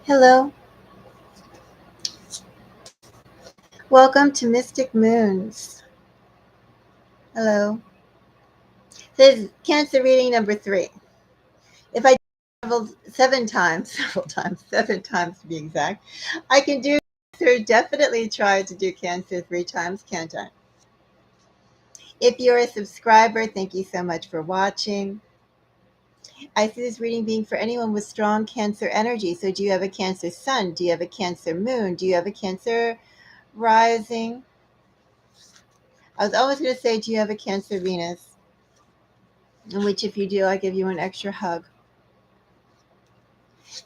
Hello, welcome to Mystic Moons. Hello. This is Cancer reading number 3. If I traveled 7 times, several times, 7 times to be exact, I can do Cancer. Definitely try to do Cancer 3 times, can't I? If you're a subscriber, thank you so much for watching. I see this reading being for anyone with strong Cancer energy. So, do you have a Cancer sun? Do you have a Cancer moon? Do you have a Cancer rising? I was always going to say, do you have a Cancer Venus? In which, if you do, I give you an extra hug.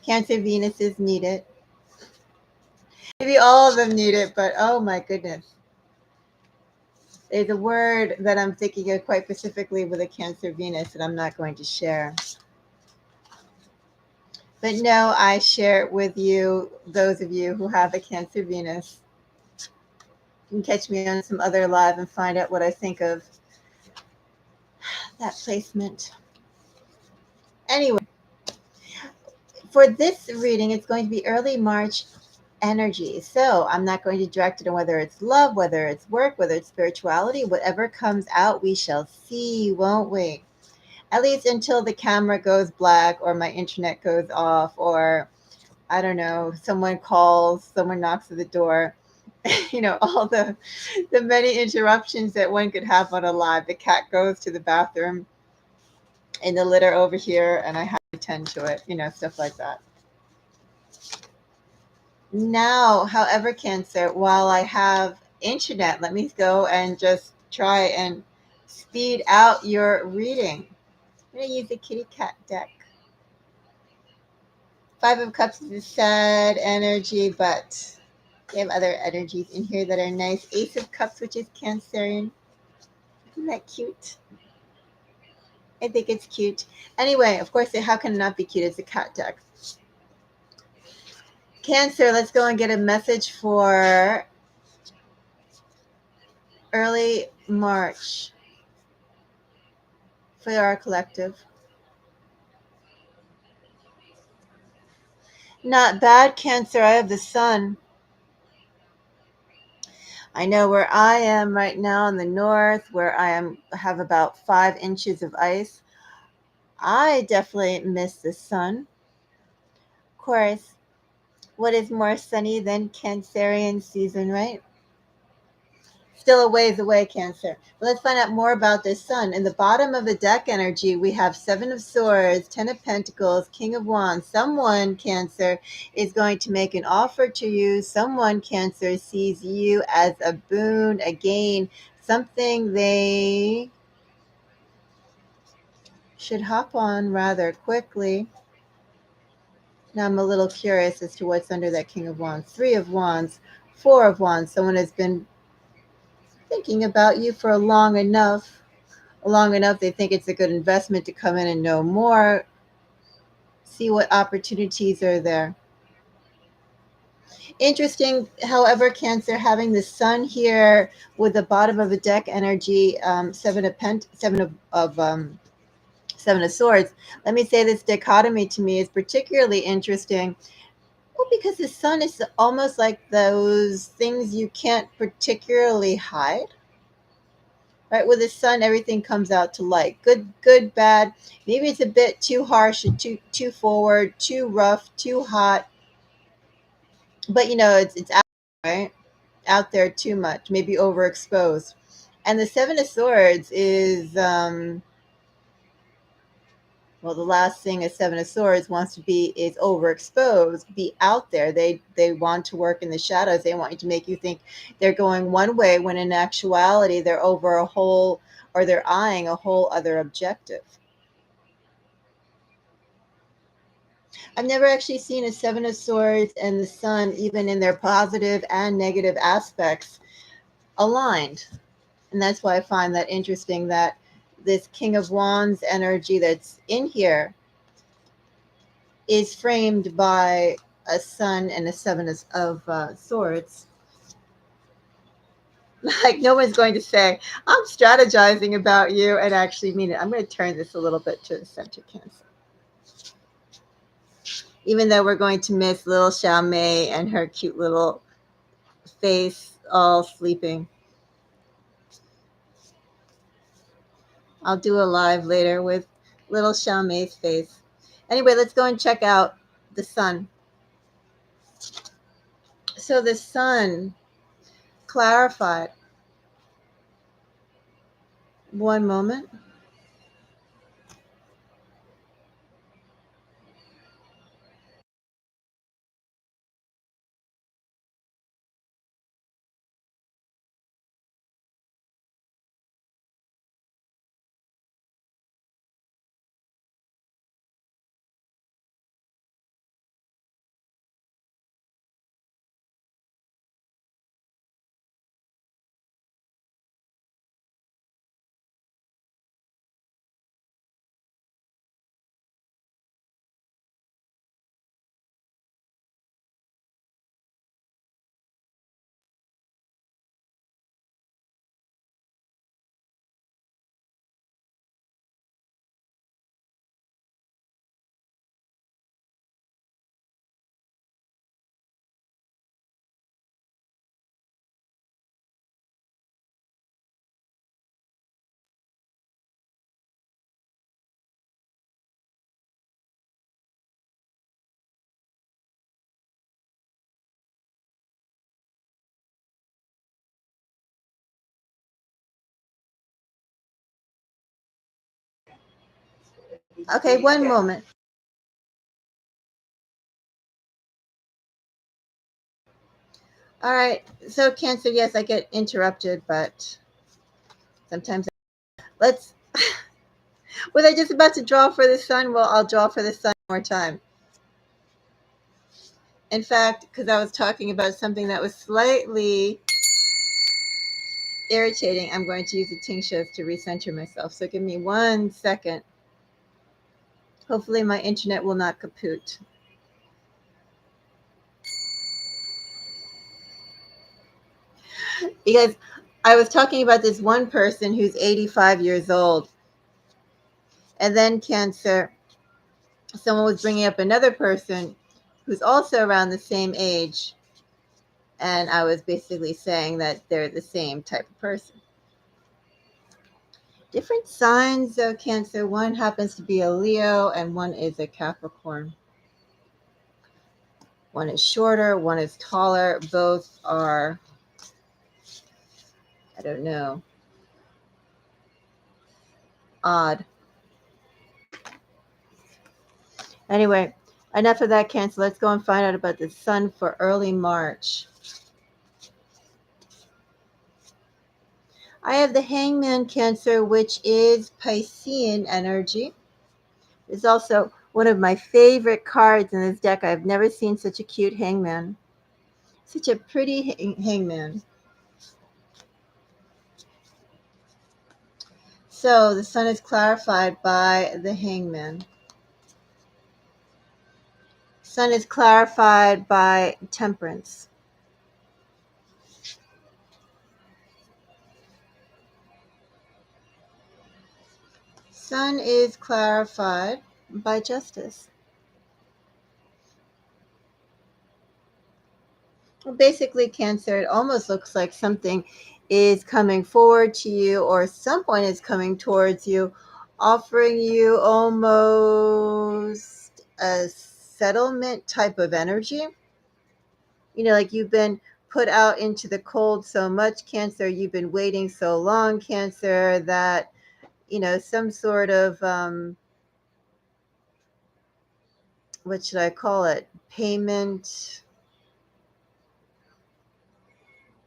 Cancer Venus is needed. Maybe all of them need it, but oh my goodness. There's a word that I'm thinking of quite specifically with a Cancer Venus that I'm not going to share. But no, I share it with you, those of you who have a Cancer Venus. You can catch me on some other live and find out what I think of that placement. Anyway, for this reading, it's going to be early March energy. So I'm not going to direct it on whether it's love, whether it's work, whether it's spirituality. Whatever comes out, we shall see, won't we? At least until the camera goes black or my internet goes off or I don't know, someone calls, someone knocks at the door. All the many interruptions that one could have on a live. The cat goes to the bathroom in the litter over here and I have to tend to it, stuff like that. Now, however, Cancer, while I have internet, let me go and just try and speed out your reading. I'm going to use the kitty cat deck. 5 of Cups is sad energy, but we have other energies in here that are nice. Ace of Cups, which is Cancerian. Isn't that cute? I think it's cute. Anyway, of course, how can it not be cute? It's a cat deck. Cancer, let's go and get a message for early March for our collective. Not bad, Cancer. I have the sun. I know where I am right now in the north, where have about 5 inches of ice. I definitely miss the sun. Of course, what is more sunny than Cancerian season, right? Still a ways away, Cancer. But let's find out more about this sun. In the bottom of the deck energy, we have 7 of Swords, 10 of Pentacles, King of Wands. Someone, Cancer, is going to make an offer to you. Someone, Cancer, sees you as a boon, a gain, something they should hop on rather quickly. Now I'm a little curious as to what's under that King of Wands. 3 of Wands, 4 of Wands. Someone has been thinking about you for long enough they think it's a good investment to come in and know more, see what opportunities are there. Interesting, however, Cancer, having the sun here with the bottom of the deck energy, 7 of Swords. Let me say this dichotomy to me is particularly interesting. Well, because the sun is almost like those things you can't particularly hide. Right, with the sun, everything comes out to light. Good, bad. Maybe it's a bit too harsh, too forward, too rough, too hot. But it's out, right? Out there too much, maybe overexposed. And the 7 of Swords is well, the last thing a 7 of Swords wants to be is overexposed, be out there. They want to work in the shadows. They want you to make you think they're going one way when in actuality they're over a whole, or they're eyeing a whole other objective. I've never actually seen a 7 of Swords and the sun, even in their positive and negative aspects, aligned. And that's why I find that interesting that this King of Wands energy that's in here is framed by a sun and a 7 of Swords. Like no one's going to say, I'm strategizing about you and actually mean it. I'm going to turn this a little bit to the center, Cancer. even though we're going to miss little Xiaomei and her cute little face all sleeping. I'll do a live later with little Xiaomei's face. Anyway, let's go and check out the sun. So the sun clarified. One moment. Okay, one moment. All right. So Cancer, yes, I get interrupted, but sometimes let's was I just about to draw for the sun? Well, I'll draw for the sun one more time. In fact, because I was talking about something that was slightly irritating, I'm going to use the tinctures to recenter myself. So give me 1 second. Hopefully my internet will not kaput. Because I was talking about this one person who's 85 years old. And then Cancer, someone was bringing up another person who's also around the same age. And I was basically saying that they're the same type of person. Different signs of Cancer. One happens to be a Leo and one is a Capricorn. One is shorter, one is taller. Both are, I don't know, odd. Anyway, enough of that, Cancer. Let's go and find out about the sun for early March. I have the Hangman, Cancer, which is Piscean energy. It's also one of my favorite cards in this deck. I've never seen such a cute hangman. Such a pretty hangman. So the sun is clarified by the hangman. Sun is clarified by temperance. Sun is clarified by justice. Well, basically, Cancer, it almost looks like something is coming forward to you or someone is coming towards you, offering you almost a settlement type of energy. You know, like you've been put out into the cold so much, Cancer, you've been waiting so long, Cancer, that, you know, some sort of, what should I call it? Payment,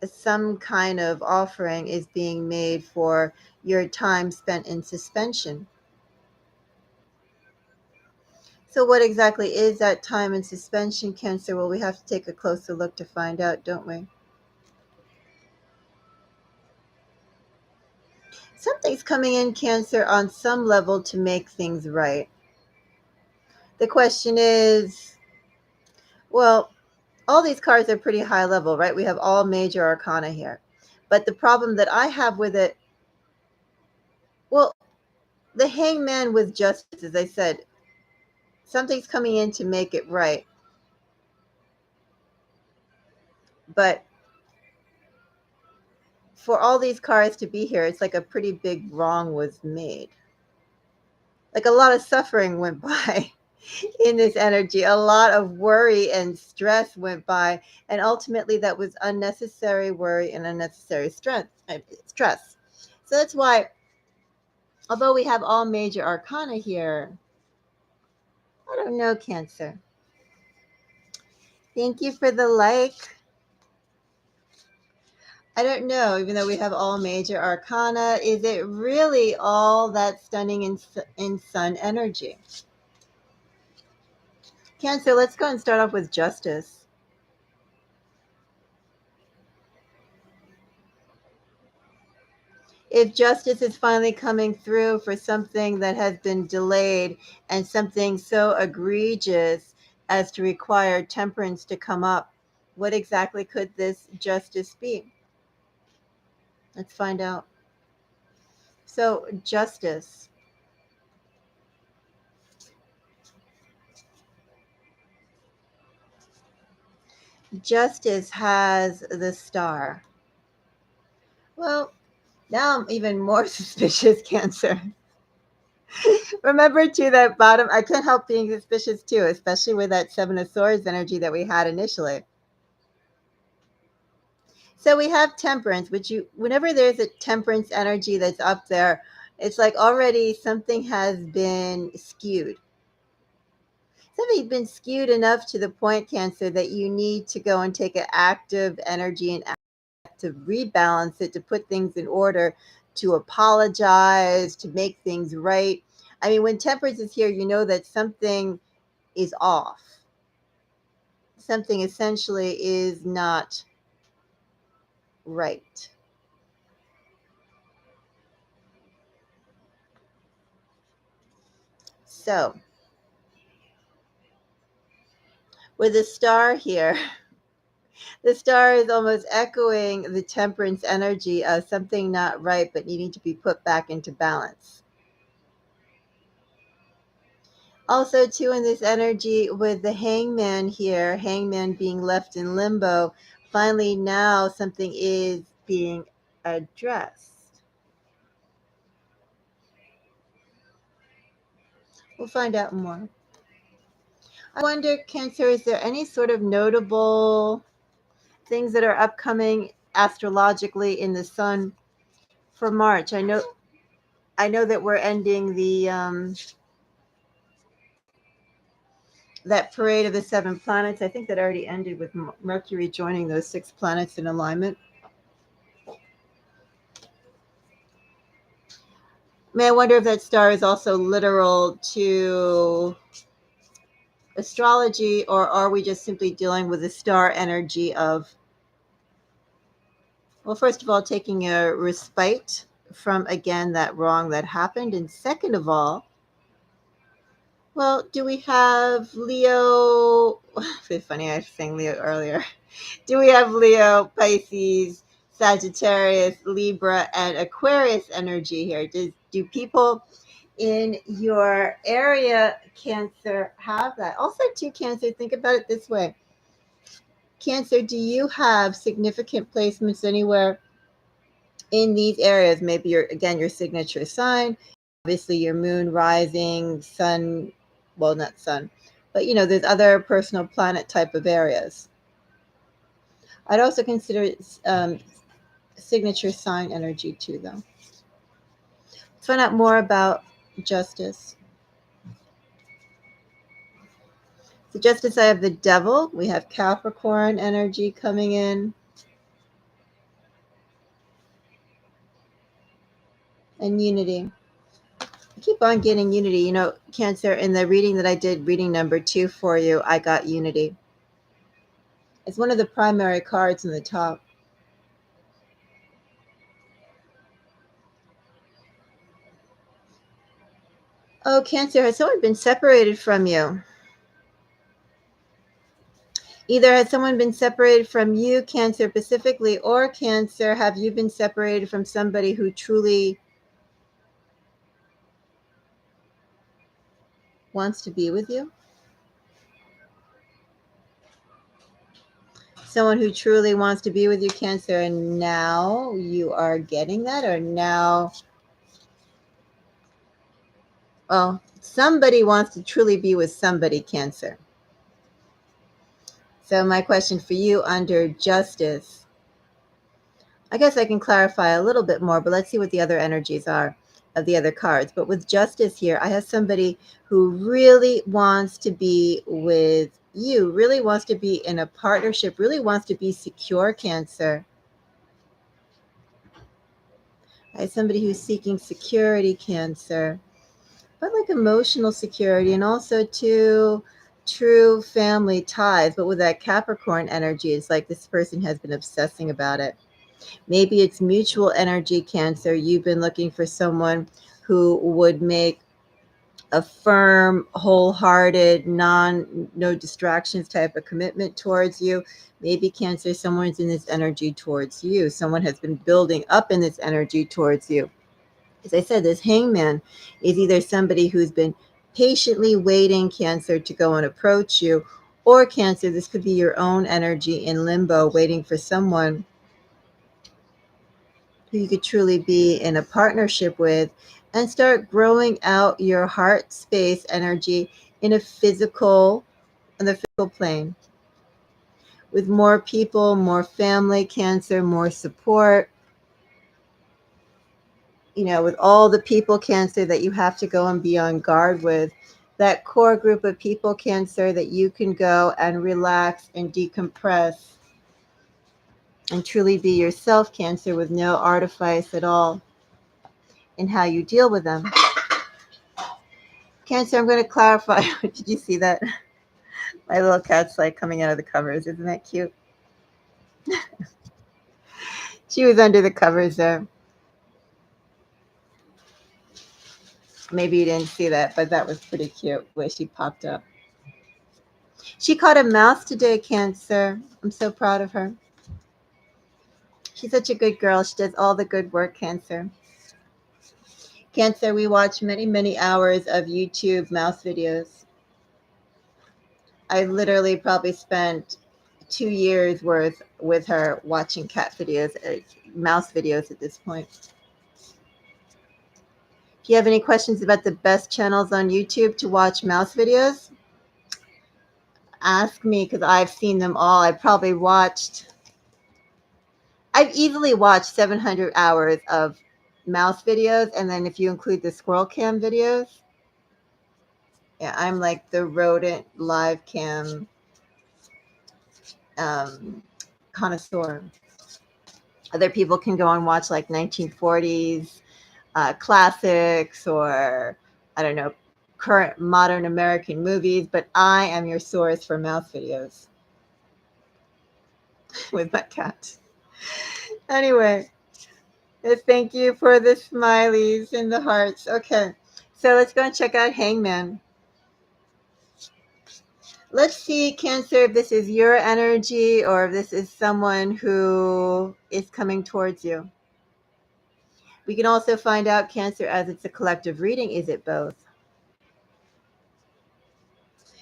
some kind of offering is being made for your time spent in suspension. So what exactly is that time in suspension, Cancer? Well, we have to take a closer look to find out, don't we? Something's coming in, Cancer, on some level to make things right. The question is, well, all these cards are pretty high level, right? We have all major arcana here. But the problem that I have with it, well, the hangman with justice, as I said, Something's coming in to make it right. But for all these cards to be here, it's like a pretty big wrong was made. Like a lot of suffering went by in this energy. A lot of worry and stress went by. And ultimately, that was unnecessary worry and unnecessary stress. So that's why, although we have all major arcana here, I don't know, Cancer. Thank you for the like. I don't know, even though we have all major arcana, is it really all that stunning in sun energy? Cancer, let's go and start off with justice. If justice is finally coming through for something that has been delayed and something so egregious as to require temperance to come up, what exactly could this justice be? Let's find out. So, justice. Justice has the star. Well, now I'm even more suspicious, Cancer. Remember, too, that bottom, I can't help being suspicious, too, especially with that Seven of Swords energy that we had initially. So we have temperance, which whenever there's a temperance energy that's up there, it's like already something has been skewed. Something's been skewed enough to the point, Cancer, that you need to go and take an active energy and to rebalance it, to put things in order, to apologize, to make things right. I mean, when temperance is here, you know that something is off. Something essentially is not right. So, with the star here, the star is almost echoing the temperance energy of something not right but needing to be put back into balance. Also, too, in this energy with the hangman here, hangman being left in limbo, finally now something is being addressed. We'll find out more. I wonder, Cancer, is there any sort of notable things that are upcoming astrologically in the sun for March? I know that we're ending the that parade of the seven planets. I think that already ended with Mercury joining those six planets in alignment. I wonder if that star is also literal to astrology, or are we just simply dealing with the star energy of, well, first of all, taking a respite from, again, that wrong that happened. And second of all, well, do we have Leo? It's funny, I was saying Leo earlier. Do we have Leo, Pisces, Sagittarius, Libra, and Aquarius energy here? Do people in your area, Cancer, have that? Also, too, Cancer, think about it this way. Cancer, do you have significant placements anywhere in these areas? Maybe your signature sign, obviously your moon, rising, sun, well, not sun, but there's other personal planet type of areas. I'd also consider signature sign energy too, though. Let's find out more about justice. So justice, I have the devil. We have Capricorn energy coming in. And unity. I keep on getting unity. Cancer, in the reading that I did, reading number 2 for you, I got unity. It's one of the primary cards in the top. Oh, Cancer, has someone been separated from you? Either has someone been separated from you, Cancer, specifically, or Cancer, have you been separated from somebody who truly wants to be with you? Someone who truly wants to be with you, Cancer, and now you are getting that, or now, well, somebody wants to truly be with somebody, Cancer. So my question for you under justice, I guess I can clarify a little bit more, but let's see what the other energies are of the other cards. But with justice here, I have somebody who really wants to be with you, really wants to be in a partnership, really wants to be secure, Cancer. I have somebody who's seeking security, Cancer, but like emotional security, and also to true family ties. But with that Capricorn energy, it's like this person has been obsessing about it. Maybe it's mutual energy, Cancer. You've been looking for someone who would make a firm, wholehearted, no distractions type of commitment towards you. Maybe, Cancer, someone's in this energy towards you. Someone has been building up in this energy towards you. As I said, this Hangman is either somebody who's been patiently waiting, Cancer, to go and approach you, or, Cancer, this could be your own energy in limbo, waiting for someone who you could truly be in a partnership with, and start growing out your heart space energy in a physical, on the physical plane, with more people, more family, Cancer, more support, with all the people, Cancer, that you have to go and be on guard with, that core group of people, Cancer, that you can go and relax and decompress and truly be yourself, Cancer, with no artifice at all in how you deal with them. Cancer, I'm going to clarify. Did you see that? My little cat's like coming out of the covers. Isn't that cute? She was under the covers there. Maybe you didn't see that, but that was pretty cute where she popped up. She caught a mouse today, Cancer. I'm so proud of her. She's such a good girl. She does all the good work, Cancer. Cancer, we watch many, many hours of YouTube mouse videos. I literally probably spent 2 years worth with her watching cat videos, mouse videos at this point. If you have any questions about the best channels on YouTube to watch mouse videos, ask me, because I've seen them all. I've easily watched 700 hours of mouse videos, and then if you include the squirrel cam videos, yeah, I'm like the rodent live cam connoisseur. Other people can go and watch like 1940s classics, or I don't know, current modern American movies, but I am your source for mouse videos with my cat. Anyway, thank you for the smileys and the hearts. Okay, so let's go and check out Hangman. Let's see, Cancer, if this is your energy or if this is someone who is coming towards you. We can also find out, Cancer, as it's a collective reading, is it both?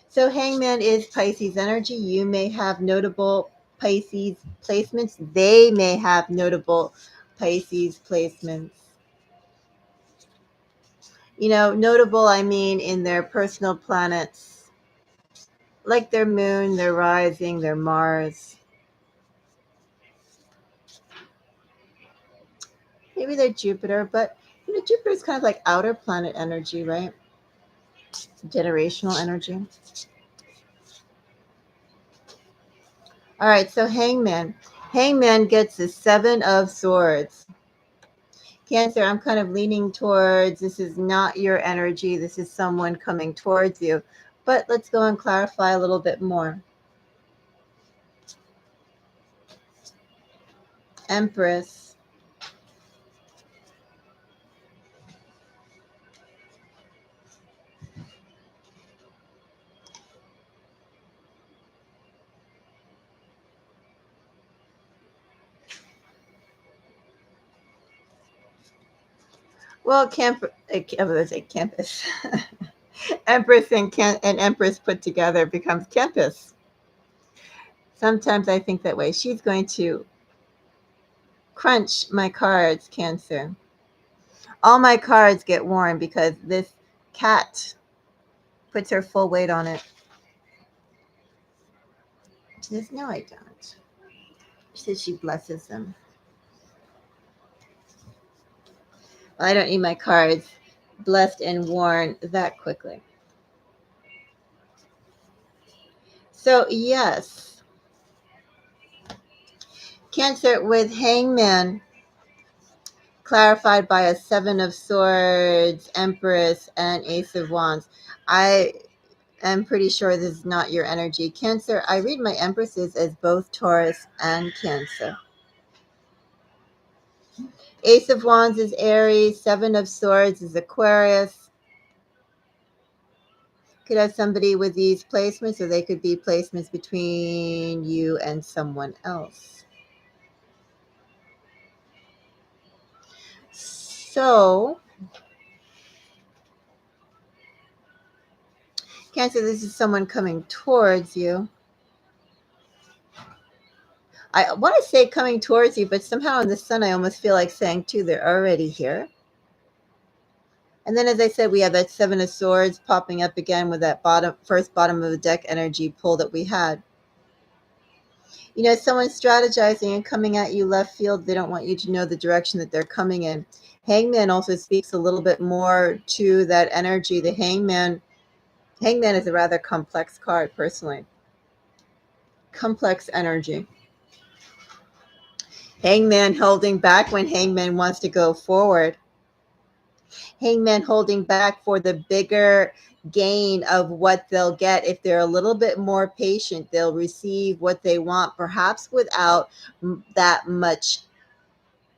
So Hangman is Pisces energy. You may have notable Pisces placements. They may have notable Pisces placements. Notable, I mean, in their personal planets, like their moon, their rising, their Mars. Maybe their Jupiter, but Jupiter is kind of like outer planet energy, right? Generational energy. All right, so Hangman. Hangman gets the 7 of Swords. Cancer, I'm kind of leaning towards this is not your energy. This is someone coming towards you. But let's go and clarify a little bit more. Empress. Well, I was going to say campus. Empress and Empress put together becomes Tempest. Sometimes I think that way. She's going to crunch my cards, Cancer. All my cards get worn because this cat puts her full weight on it. She says, no, I don't. She says she blesses them. Well, I don't need my cards blessed and worn that quickly. So, yes, Cancer with Hangman clarified by a Seven of Swords, Empress, and Ace of Wands. I am pretty sure this is not your energy. Cancer, I read my Empresses as both Taurus and Cancer. Ace of Wands is Aries. Seven of Swords is Aquarius. Could have somebody with these placements, or they could be placements between you and someone else. So, Cancer, this is someone coming towards you. I want to say coming towards you, but somehow in the sun, I almost feel like saying too, they're already here. And then, as I said, we have that Seven of Swords popping up again with that first bottom of the deck energy pull that we had. You know, someone's strategizing and coming at you left field. They don't want you to know the direction that they're coming in. Hangman also speaks a little bit more to that energy. The Hangman is a rather complex card, personally. Complex energy. Hangman holding back when Hangman wants to go forward. Hangman holding back for the bigger gain of what they'll get. If they're a little bit more patient, they'll receive what they want, perhaps without that much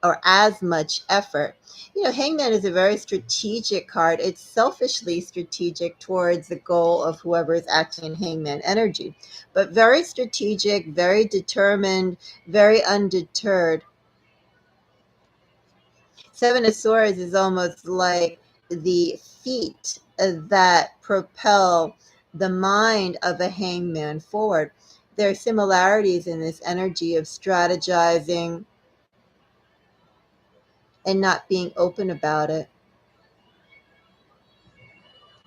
or as much effort. You know, Hangman is a very strategic card. It's selfishly strategic towards the goal of whoever is acting in Hangman energy, but very strategic, very determined, very undeterred. Seven of Swords is almost like the feet that propel the mind of a hangman forward. There are similarities in this energy of strategizing and not being open about it.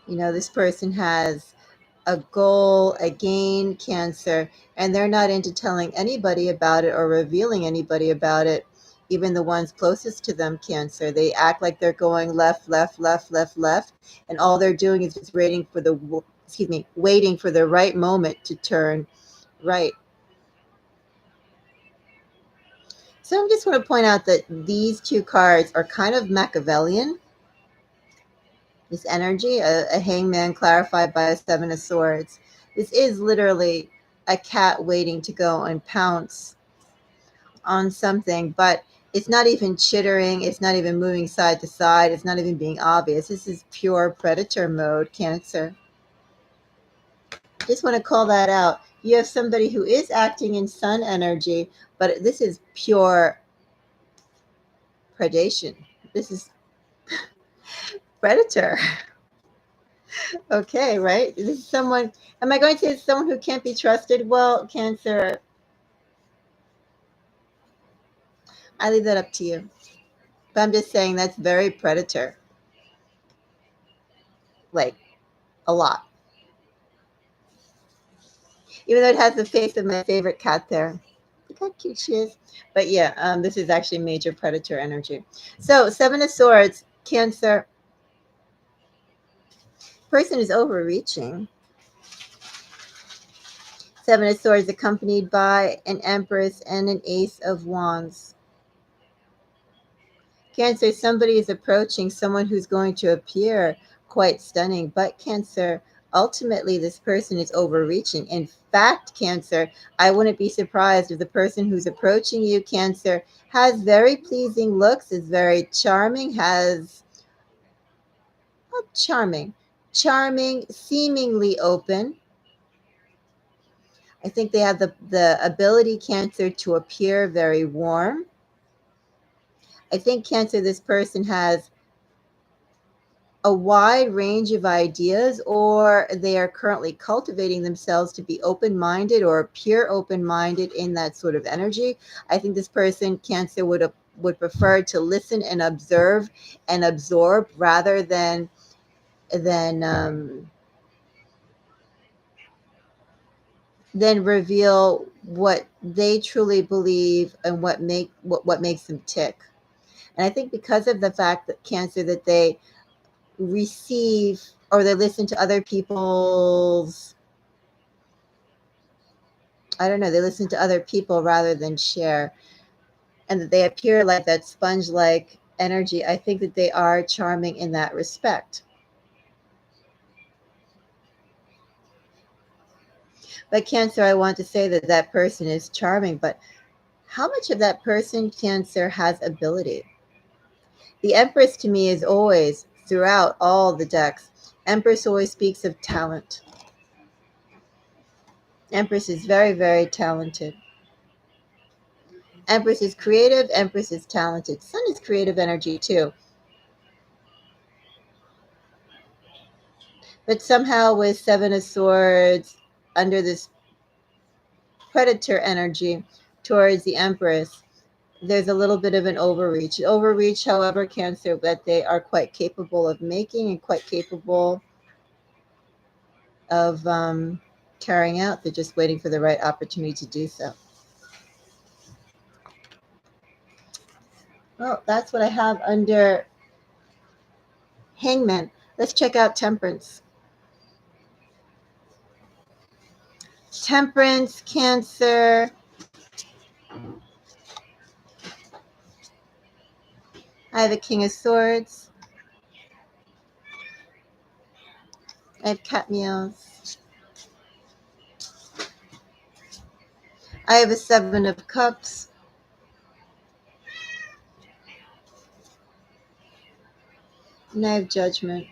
You know, this person has a goal, a gain, Cancer, and they're not into telling anybody about it or revealing anybody about it, even the ones closest to them, Cancer. They act like they're going left, left, left, left, left, and all they're doing is just waiting for the right moment to turn right. So I just want to point out that these two cards are kind of Machiavellian. This energy, a hangman clarified by a Seven of Swords. This is literally a cat waiting to go and pounce on something, but it's not even chittering. It's not even moving side to side. It's not even being obvious. This is pure predator mode, Cancer. Just want to call that out. You have somebody who is acting in sun energy, but this is pure predation. This is predator. Okay, right? This is someone, am I going to say it's someone who can't be trusted? Well, Cancer, I leave that up to you. But I'm just saying that's very predator. Like, a lot. Even though it has the face of my favorite cat there. Look how cute she is. But yeah, this is actually major predator energy. So, Seven of Swords, Cancer. Person is overreaching. Seven of Swords accompanied by an Empress and an Ace of Wands. Cancer, somebody is approaching someone who's going to appear quite stunning, but Cancer, ultimately this person is overreaching. In fact, Cancer, I wouldn't be surprised if the person who's approaching you, Cancer, has very pleasing looks, is very charming, has not charming, seemingly open. I think they have the ability, Cancer, to appear very warm. I think, Cancer, this person has a wide range of ideas, or they are currently cultivating themselves to be open-minded or pure open-minded in that sort of energy. I think this person, Cancer, would prefer to listen and observe and absorb rather than then reveal what they truly believe and what makes them tick. And I think because of the fact that Cancer, that they receive or they listen to other people's, I don't know, they listen to other people rather than share, and that they appear like that sponge like energy. I think that they are charming in that respect. But Cancer, I want to say that that person is charming, but how much of that person, Cancer, has ability? The Empress to me is always, throughout all the decks, Empress always speaks of talent. Empress is very, very talented. Empress is creative. Empress is talented. Sun is creative energy too. But somehow with Seven of Swords under this Predator energy towards the Empress, there's a little bit of an overreach. Overreach, however, Cancer, that they are quite capable of making and quite capable of carrying out. They're just waiting for the right opportunity to do so. Well, that's what I have under Hangman. Let's check out Temperance. Temperance, Cancer. I have a King of Swords. I have cat meows. I have a Seven of Cups. And I have Judgment.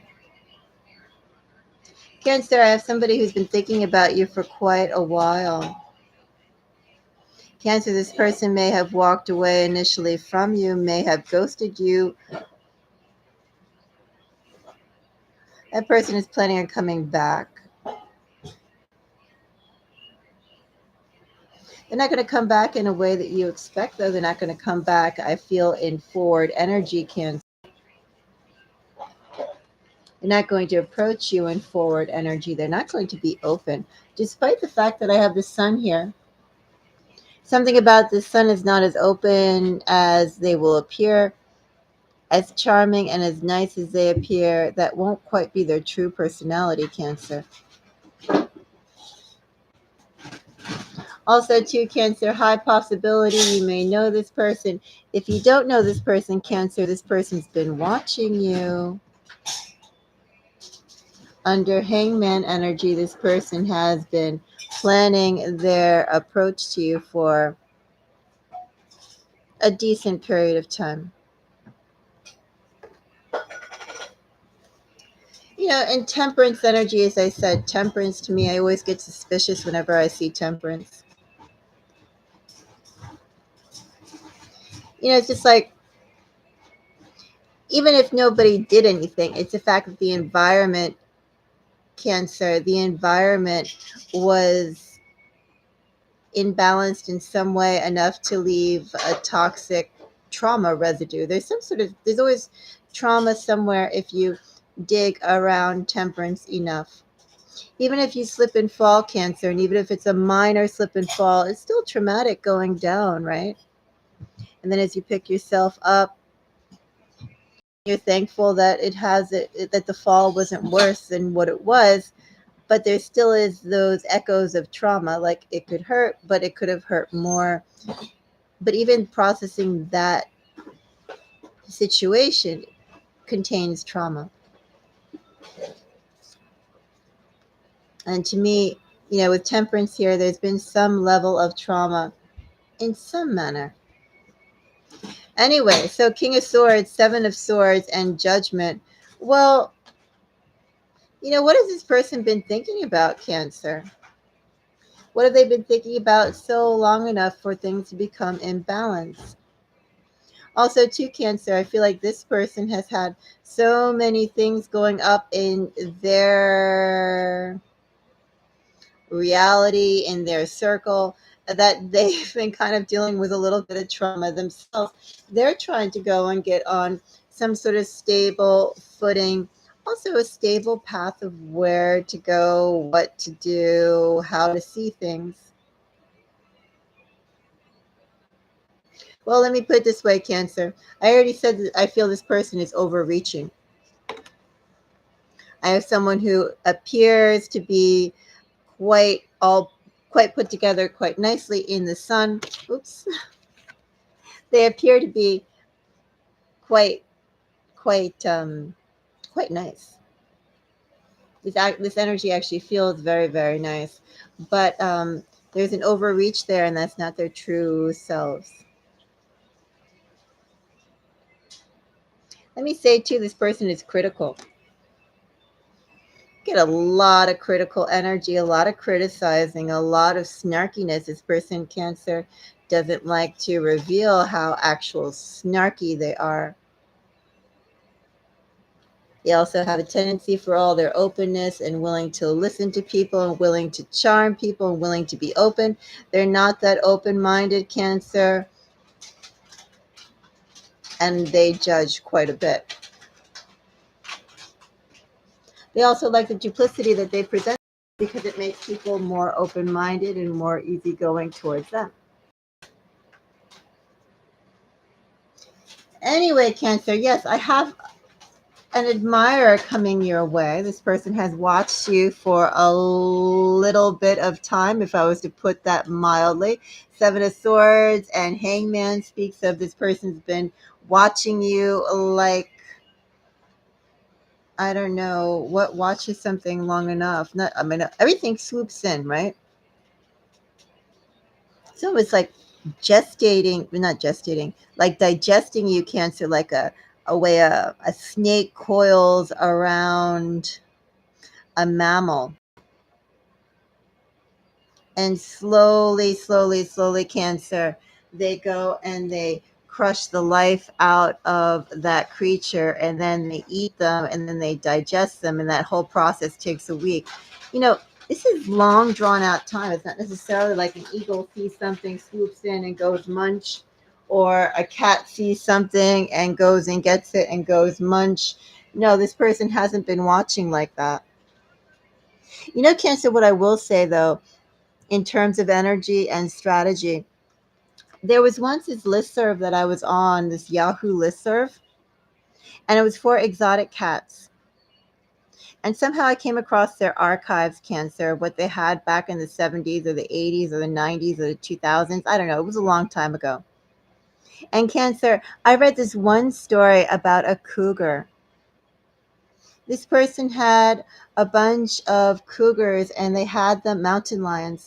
Cancer, I have somebody who's been thinking about you for quite a while. Cancer, this person may have walked away initially from you, may have ghosted you. That person is planning on coming back. They're not going to come back in a way that you expect, though. They're not going to come back, I feel, in forward energy, Cancer. They're not going to approach you in forward energy. They're not going to be open, despite the fact that I have the Sun here. Something about the Sun is not as open as they will appear, as charming and as nice as they appear. That won't quite be their true personality, Cancer. Also, too, Cancer, high possibility you may know this person. If you don't know this person, Cancer, this person's been watching you. Under Hangman energy, this person has been planning their approach to you for a decent period of time. You know, and Temperance energy, as I said, Temperance to me, I always get suspicious whenever I see Temperance. You know, it's just like, even if nobody did anything, it's the fact that the environment, Cancer, the environment was imbalanced in some way enough to leave a toxic trauma residue. There's always trauma somewhere if you dig around Temperance enough. Even if you slip and fall, Cancer, and even if it's a minor slip and fall, it's still traumatic going down, right? And then as you pick yourself up, you're thankful that that the fall wasn't worse than what it was, but there still is those echoes of trauma. Like, it could hurt, but it could have hurt more. But even processing that situation contains trauma. And to me, you know, with Temperance here, there's been some level of trauma in some manner. Anyway, so King of Swords, Seven of Swords, and Judgment. Well, you know, what has this person been thinking about, Cancer? What have they been thinking about so long enough for things to become imbalanced? Also, too, Cancer, I feel like this person has had so many things going up in their reality, in their circle, that they've been kind of dealing with a little bit of trauma themselves. They're trying to go and get on some sort of stable footing, also a stable path of where to go, what to do, how to see things. Well, let me put it this way, Cancer. I already said that I feel this person is overreaching. I have someone who appears to be quite put together quite nicely in the sun. Oops. They appear to be quite quite quite nice. This energy actually feels very, very nice, but there's an overreach there, and that's not their true selves. Let me say too, this person is critical. Get a lot of critical energy, a lot of criticizing, a lot of snarkiness. This person, Cancer, doesn't like to reveal how actual snarky they are. They also have a tendency for all their openness and willing to listen to people and willing to charm people and willing to be open. They're not that open minded, Cancer, and they judge quite a bit. They also like the duplicity that they present because it makes people more open minded and more easygoing towards them. Anyway, Cancer, yes, I have an admirer coming your way. This person has watched you for a little bit of time, if I was to put that mildly. Seven of Swords and Hangman speaks of this person's been watching you like, I don't know what watches something long enough. Not, I mean, everything swoops in, right? So it's like gestating, not gestating, like digesting you, Cancer, like a way a snake coils around a mammal, and slowly, slowly, slowly, Cancer, they go and they crush the life out of that creature, and then they eat them, and then they digest them, and that whole process takes a week. You know, this is long drawn out time. It's not necessarily like an eagle sees something, swoops in and goes munch, or a cat sees something and goes and gets it and goes munch. No, this person hasn't been watching like that. You know, Cancer, what I will say though, in terms of energy and strategy, there was once this listserv that I was on, this Yahoo listserv, and it was for exotic cats. And somehow I came across their archives, Cancer, what they had back in the 70s or the 80s or the 90s or the 2000s. I don't know. It was a long time ago. And Cancer, I read this one story about a cougar. This person had a bunch of cougars, and they had them, mountain lions,